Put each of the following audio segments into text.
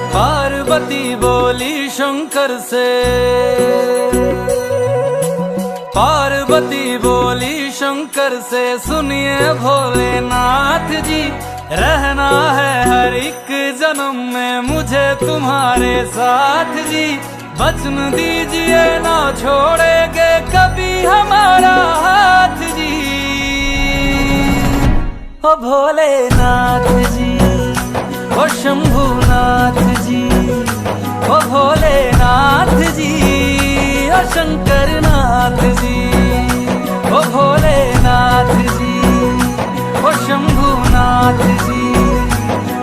पार्वती बोली शंकर से, पार्वती बोली शंकर से, सुनिए भोलेनाथ जी, रहना है हर एक जन्म में मुझे तुम्हारे साथ जी। वचन दीजिए ना छोड़ेंगे कभी हमारा हाथ जी। ओ भोलेनाथ जी, ओ शंभुनाथ जी, ओ भोलेनाथ जी, ओ शंकरनाथ जी, ओ भोलेनाथ जी, ओ शंभुनाथ जी,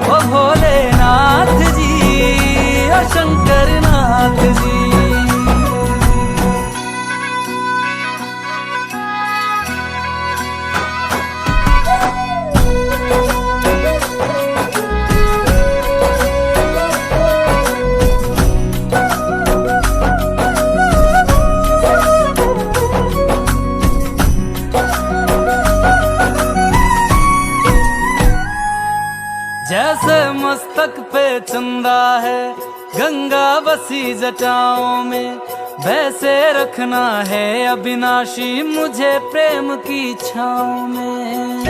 ओ भोलेनाथ जी, ओ शंकरनाथ जी। जैसे मस्तक पे चंदा है गंगा बसी जटाओं में, वैसे रखना है अविनाशी मुझे प्रेम की छाँव में।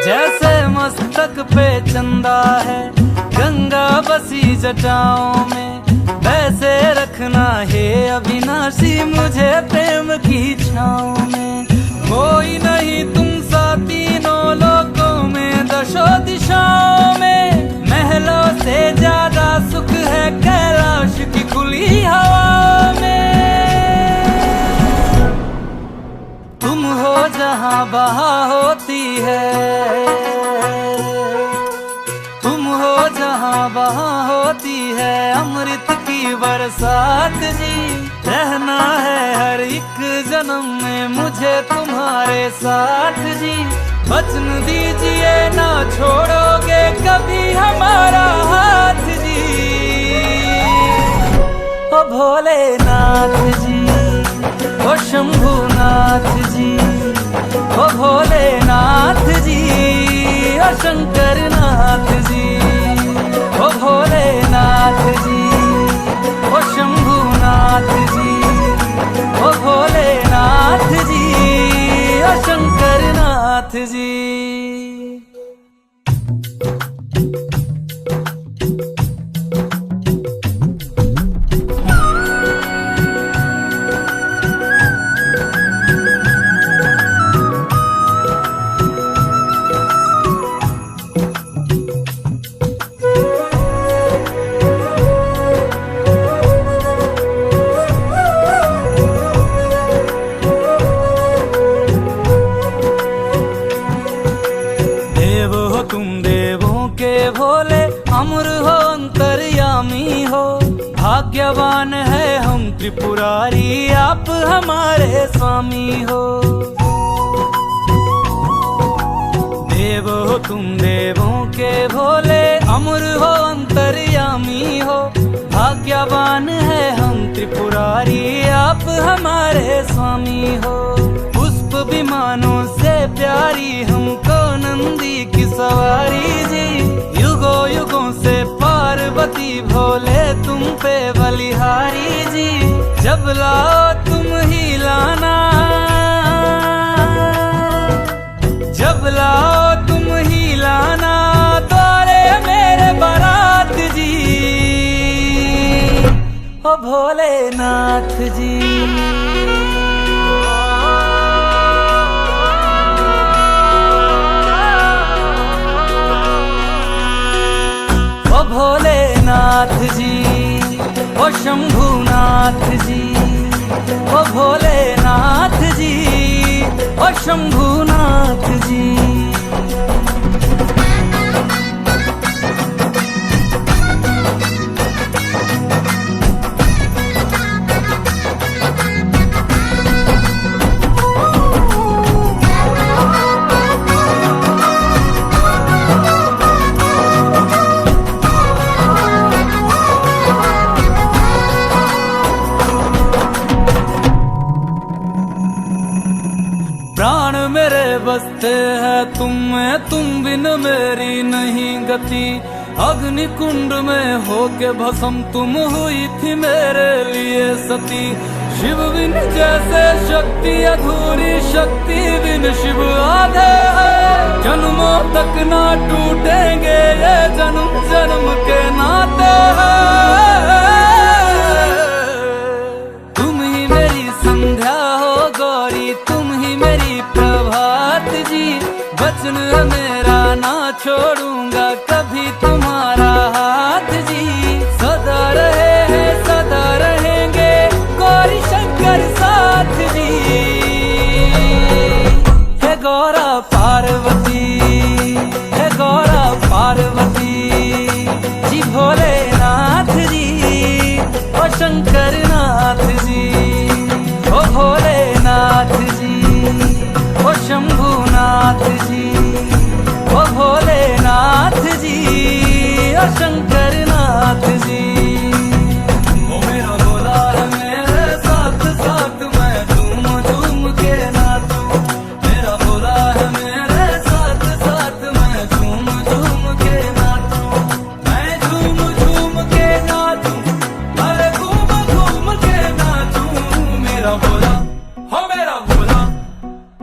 जैसे मस्तक पे चंदा है गंगा बसी जटाओं में, वैसे रखना है अविनाशी मुझे प्रेम की छाँव में। कोई नहीं तुम सा तीनों लोकों में, दशों दिशाओं में, महलों से ज्यादा सुख है कैलाश की खुली हवा में। तुम हो जहां बहा होती है, तुम हो जहां बहा होती है अमृत की बरसात जी। रहना है हर एक जन्म में मुझे तुम्हारे साथ जी। वचन दीजिए ना छोड़ोगे कभी हमारा हाथ जी। ओ भोलेनाथ जी, ओ शंभुनाथ जी, ओ भोलेनाथ जी, ओ शंकरनाथ जी, ओ भोलेनाथ जी, ओ शंभुनाथ जी, ओ भोलेनाथ जी, ओ शंकरनाथ जी। भोले अमर हो अंतर्यामी हो, भाग्यवान है हम त्रिपुरारी आप हमारे स्वामी हो। देव हो तुम देवों के भोले, अमर हो अंतर्यामी हो, भाग्यवान है हम त्रिपुरारी आप हमारे स्वामी हो। पुष्प विमानों से प्यारी हमको नंदी की सवारी जी, युगों युगों से पार्वती भोले तुम पे बलिहारी जी। जब लाओ तुम ही लाना, जब लाओ तुम ही लाना द्वारे मेरे बारात जी। ओ भोलेनाथ जी, भोलेनाथ जी, ओ शंभुनाथ जी, ओ भोलेनाथ जी, ओ शंभुनाथ जी। प्राण मेरे बसते हैं तुम में, तुम बिन मेरी नहीं गति। अग्नि कुंड में होके भस्म तुम हुई थी मेरे लिए सती। शिव बिन जैसे शक्ति अधूरी, शक्ति बिन शिव आधे है। जन्मों तक ना टूटेंगे ये जन्म जन्म के नाते हैं। तुम ही मेरी संध्या हो गौरी, तुम ही मेरी प्रभात जी। वचन है मेरा ना छोड़ूंगा कभी तुम्हारा हाथ जी। सदा रहे हैं सदा रहेंगे गौरी शंकर साथ जी। हे गौरा पार्वती, हे गौरा पार्वती जी। भोलेनाथ जी ओ शंकर नाथ जी, ओ भोलेनाथ जी ओ शंभुनाथ जी, ओ भोलेनाथ जी ओ शंकर नाथ जी। ओ मेरा भोला है मेरे साथ साथ मैं झूम झूम के नाचूं। मेरा भोला है मेरे साथ साथ मैं झूम झूम के नाचूं। मैं झूम झूम के नाचूं, अरे घूम घूम के नाचूं। मेरा भोला हो मेरा भोला,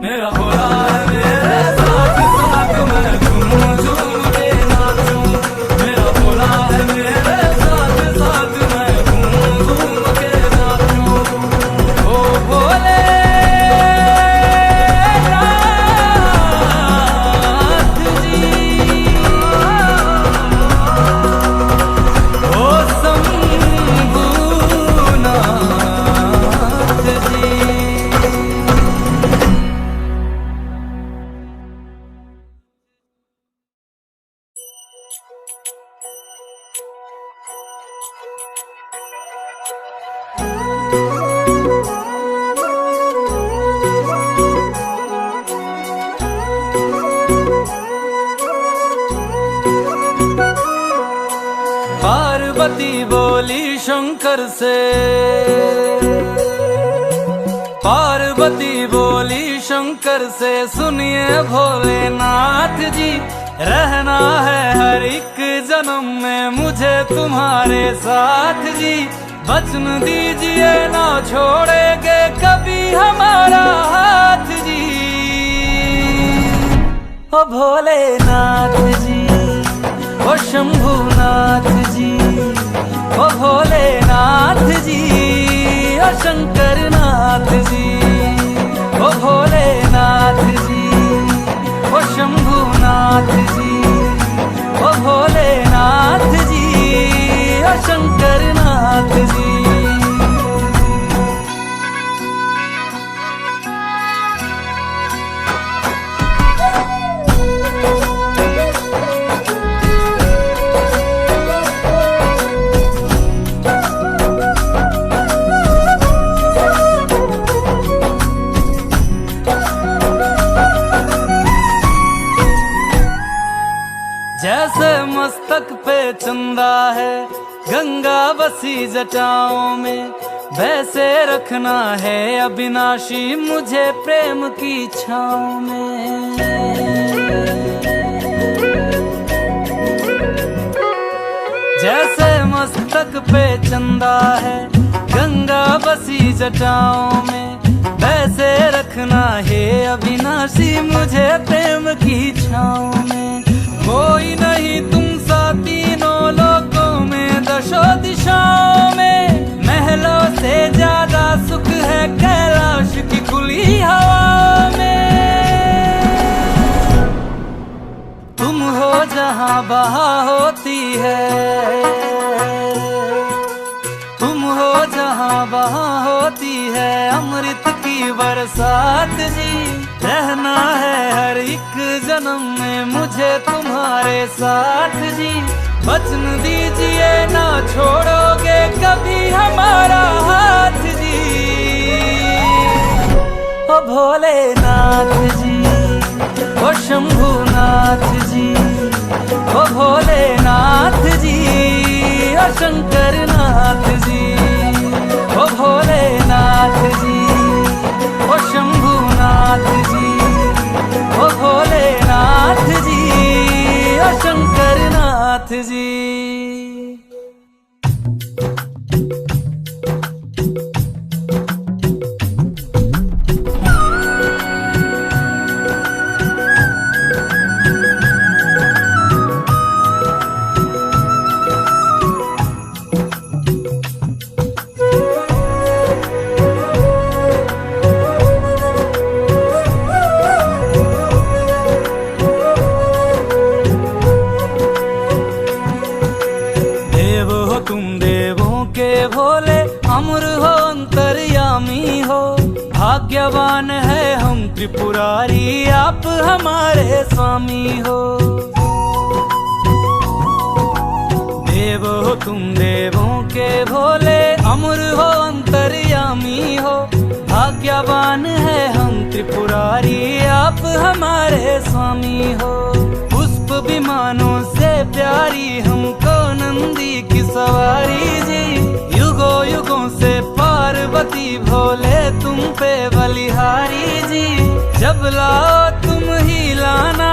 मेरा भोला है मेरे साथ साथ मैं झूम झूम के नाचूं। मेरा भोला है मेरे साथ साथ मैं झूम झूम के नाचूं। ओ भोले नाथ जी, ओ शंभुनाथ जी। पार्वती बोली शंकर से, पार्वती बोली शंकर से सुनिए भोलेनाथ जी। रहना है हर एक जन्म में मुझे तुम्हारे साथ जी। वचन दीजिए ना छोड़ेंगे कभी हमारा हाथ जी। ओ भोलेनाथ जी ओ शंभुनाथ जी, ओ भोलेनाथ जी ओ शंकर नाथ जी, ओ भोलेनाथ जी ओ शंभुनाथ जी, ओ भोलेनाथ जी ओ शंकर नाथ जी। जैसे मस्तक पे चंदा है गंगा बसी जटाओं में, वैसे रखना है अविनाशी मुझे प्रेम की छाँव में। जैसे मस्तक पे चंदा है गंगा बसी जटाओं में, वैसे रखना है अविनाशी मुझे प्रेम की छाँव में। कोई नहीं तुम सा तीनों लोकों में दशो दिशाओं में, महलों से ज्यादा सुख है कैलाश की खुली हवा में। तुम हो जहाँ बहा होती है, तुम हो जहाँ बहा होती है अमृत की बरसात जी। रहना है हर एक जन्म में मुझे तुम्हारे साथ जी। वचन दीजिए ना छोड़ोगे कभी हमारा हाथ जी। ओ भोलेनाथ जी ओ शंभुनाथ जी, ओ भोलेनाथ जी ओ शंकर नाथ जी, ओ भोलेनाथ जी ओ शंभुनाथ जी, त्रिपुरारी, आप हमारे स्वामी हो। देव हो तुम देवों के भोले, अमर हो अंतर्यामी हो। भाग्यवान है हम त्रिपुरारी, आप हमारे स्वामी हो। पुष्प विमानों से प्यारी हमको नंदी की सवारी जी। युगों युगों से पार्वती भोले तुम पे बलिहारी जी। जब लाओ तुम ही लाना,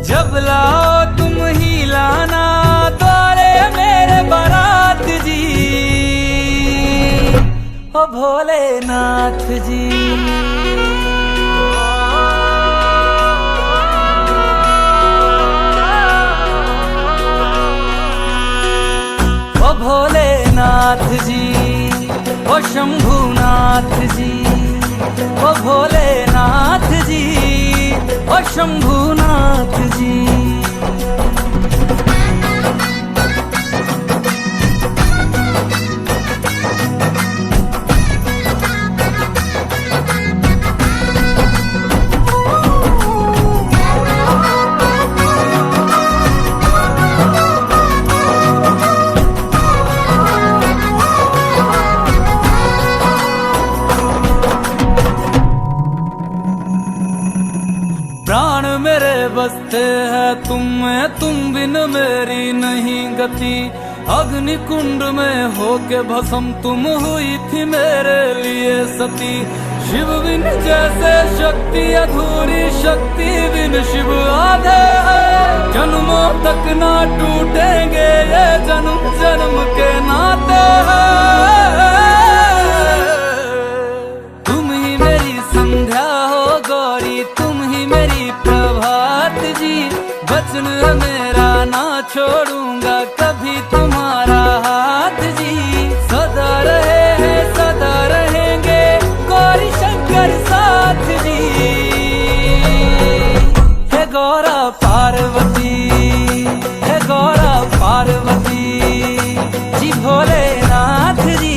जब लाओ तुम ही लाना, द्वारे मेरे बारात जी। ओ भोलेनाथ जी। ओ भोलेनाथ जी, ओ शंभुनाथ जी। ओ भोलेनाथ जी, ओ शंभुनाथ जी। प्राण मेरे बसते हैं तुम में, तुम बिन मेरी नहीं गति। अग्नि कुंड में होके भस्म तुम हुई थी मेरे लिए सती। शिव बिन जैसे शक्ति अधूरी, शक्ति बिन शिव आधे है। जन्मों तक ना टूटेंगे ये जन्म जन्म के नाते हैं। तुम ही मेरी संध्या हो गौरी, तुम ही मेरी प्रभात जी। वचन मेरा ना छोड़ूंगा कभी तुम्हारा हाथ जी। सदा रहे हैं सदा रहेंगे गौरी शंकर साथ जी। हे गौरा पार्वती, हे गौरा पार्वती जी। भोलेनाथ जी,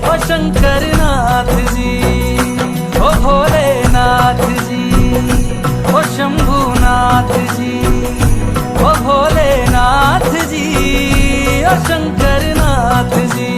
ओ शंकर नाथ जी। ओ भोलेनाथ जी, ओ शंभुनाथ जी। ओ भोलेनाथ जी, ओ शंकर नाथ जी।